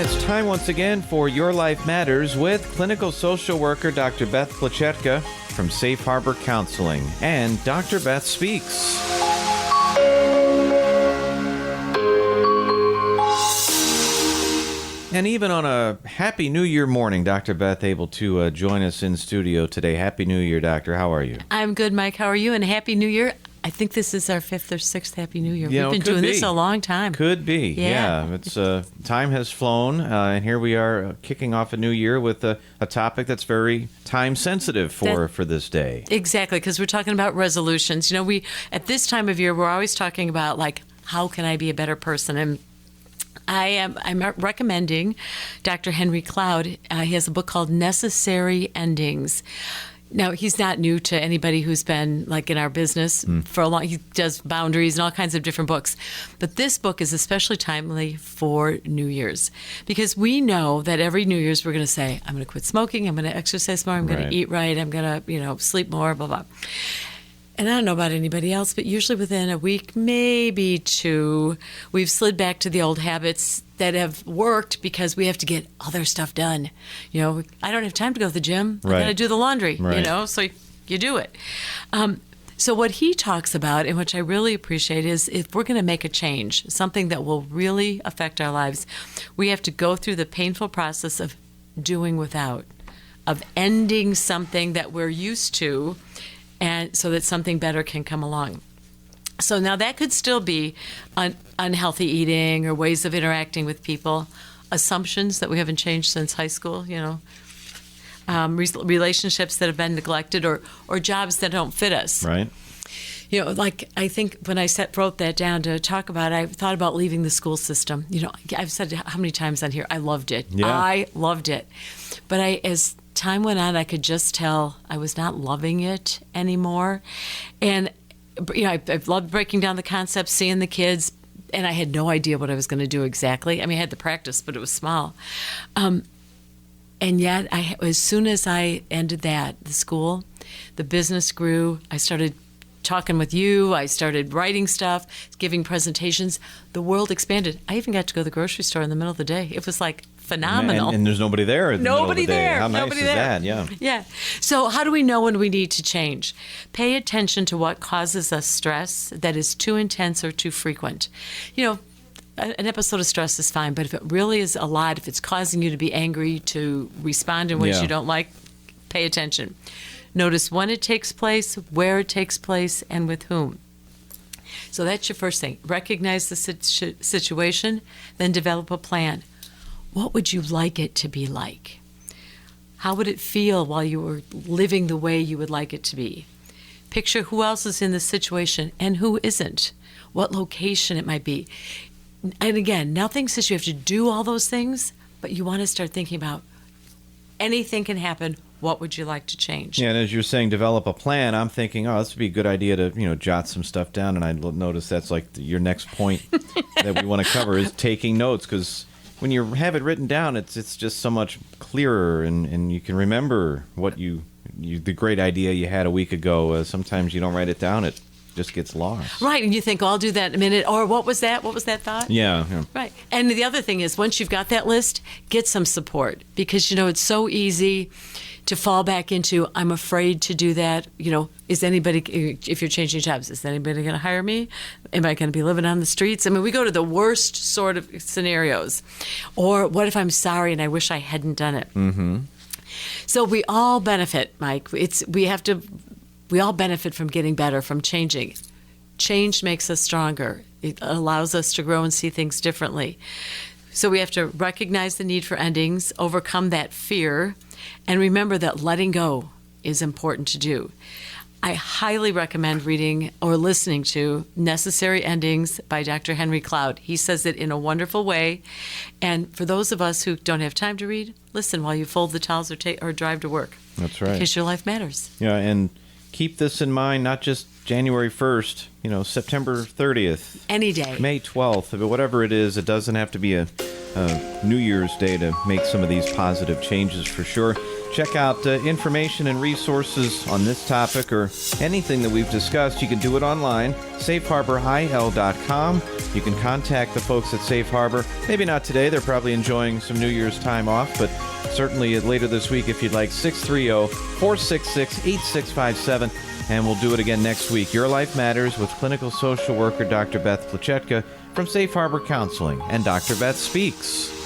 it's time once again for Your Life Matters with clinical social worker Dr. Beth Plachetka from Safe Harbor Counseling. And Dr. Beth speaks. And even on a Happy New Year morning, Dr. Beth able to join us in studio today. Happy New Year, Doctor. How are you? I'm good, Mike. How are you? And Happy New Year. I think this is our 5th or 6th Happy New Year. We've been doing this a long time. Could be. Yeah. It's time has flown, and here we are kicking off a new year with a topic that's very time sensitive for this day. Exactly, because we're talking about resolutions. You know, we at this time of year, we're always talking about, like, how can I be a better person? And I'm recommending Dr. Henry Cloud. He has a book called Necessary Endings. Now, he's not new to anybody who's been, like, in our business for a long. He does boundaries and all kinds of different books. But this book is especially timely for New Year's, because we know that every New Year's we're going to say, I'm going to quit smoking, I'm going to exercise more, I'm going to eat right, I'm going to, sleep more, blah, blah. And I don't know about anybody else, but usually within a week, maybe 2, we've slid back to the old habits that have worked because we have to get other stuff done. I don't have time to go to the gym. I got to do the laundry, so you do it. So what he talks about, and which I really appreciate, is if we're going to make a change, something that will really affect our lives, we have to go through the painful process of doing without, of ending something that we're used to, and so that something better can come along. So now that could still be unhealthy eating or ways of interacting with people, assumptions that we haven't changed since high school, relationships that have been neglected, or jobs that don't fit us. Right. Like, I think when I wrote that down to talk about it, I thought about leaving the school system. I've said how many times on here, I loved it. Yeah. I loved it. But as time went on, I could just tell I was not loving it anymore. And I loved breaking down the concepts, seeing the kids, and I had no idea what I was going to do exactly. I mean, I had the practice, but it was small. And yet, as soon as I ended the school, the business grew. I started talking with you. I started writing stuff, giving presentations. The world expanded. I even got to go to the grocery store in the middle of the day. It was like phenomenal. And there's nobody there. Nobody there. How nice is that? Yeah. Yeah. So how do we know when we need to change? Pay attention to what causes us stress that is too intense or too frequent. An episode of stress is fine, but if it really is a lot, if it's causing you to be angry, to respond in ways you don't like, pay attention. Notice when it takes place, where it takes place, and with whom. So that's your first thing. Recognize the situation, then develop a plan. What would you like it to be like? How would it feel while you were living the way you would like it to be? Picture who else is in the situation and who isn't, what location it might be. And again, nothing says you have to do all those things, but you want to start thinking about anything can happen. What would you like to change? Yeah, and as you're saying, develop a plan, I'm thinking, this would be a good idea to, jot some stuff down. And I notice that's like your next point that we want to cover is taking notes, because when you have it written down, it's just so much clearer, and you can remember what the great idea you had a week ago. Sometimes you don't write it down, it just gets lost. Right, and you think, I'll do that in a minute, or what was that? What was that thought? Yeah. Right, and the other thing is, once you've got that list, get some support, because, it's so easy to fall back into, I'm afraid to do that. Is anybody, if you're changing jobs, is anybody going to hire me? Am I going to be living on the streets? I mean, we go to the worst sort of scenarios. Or what if I'm sorry and I wish I hadn't done it? Mm-hmm. So we all benefit, Mike. We all benefit from getting better, from changing. Change makes us stronger. It allows us to grow and see things differently. So we have to recognize the need for endings, overcome that fear, and remember that letting go is important to do. I highly recommend reading or listening to Necessary Endings by Dr. Henry Cloud. He says it in a wonderful way. And for those of us who don't have time to read, listen while you fold the towels or drive to work. That's right. Because your life matters. Yeah, and keep this in mind, not just January 1st, September 30th. Any day. May 12th, but whatever it is, it doesn't have to be a New Year's Day to make some of these positive changes for sure. check out information and resources on this topic or anything that we've discussed. You can do it online, safeharboril.com. You can contact the folks at Safe Harbor. Maybe not today. They're probably enjoying some New Year's time off, but certainly later this week if you'd like, 630-466-8657, and we'll do it again next week. Your Life Matters with clinical social worker Dr. Beth Plachetka from Safe Harbor Counseling, and Dr. Beth Speaks.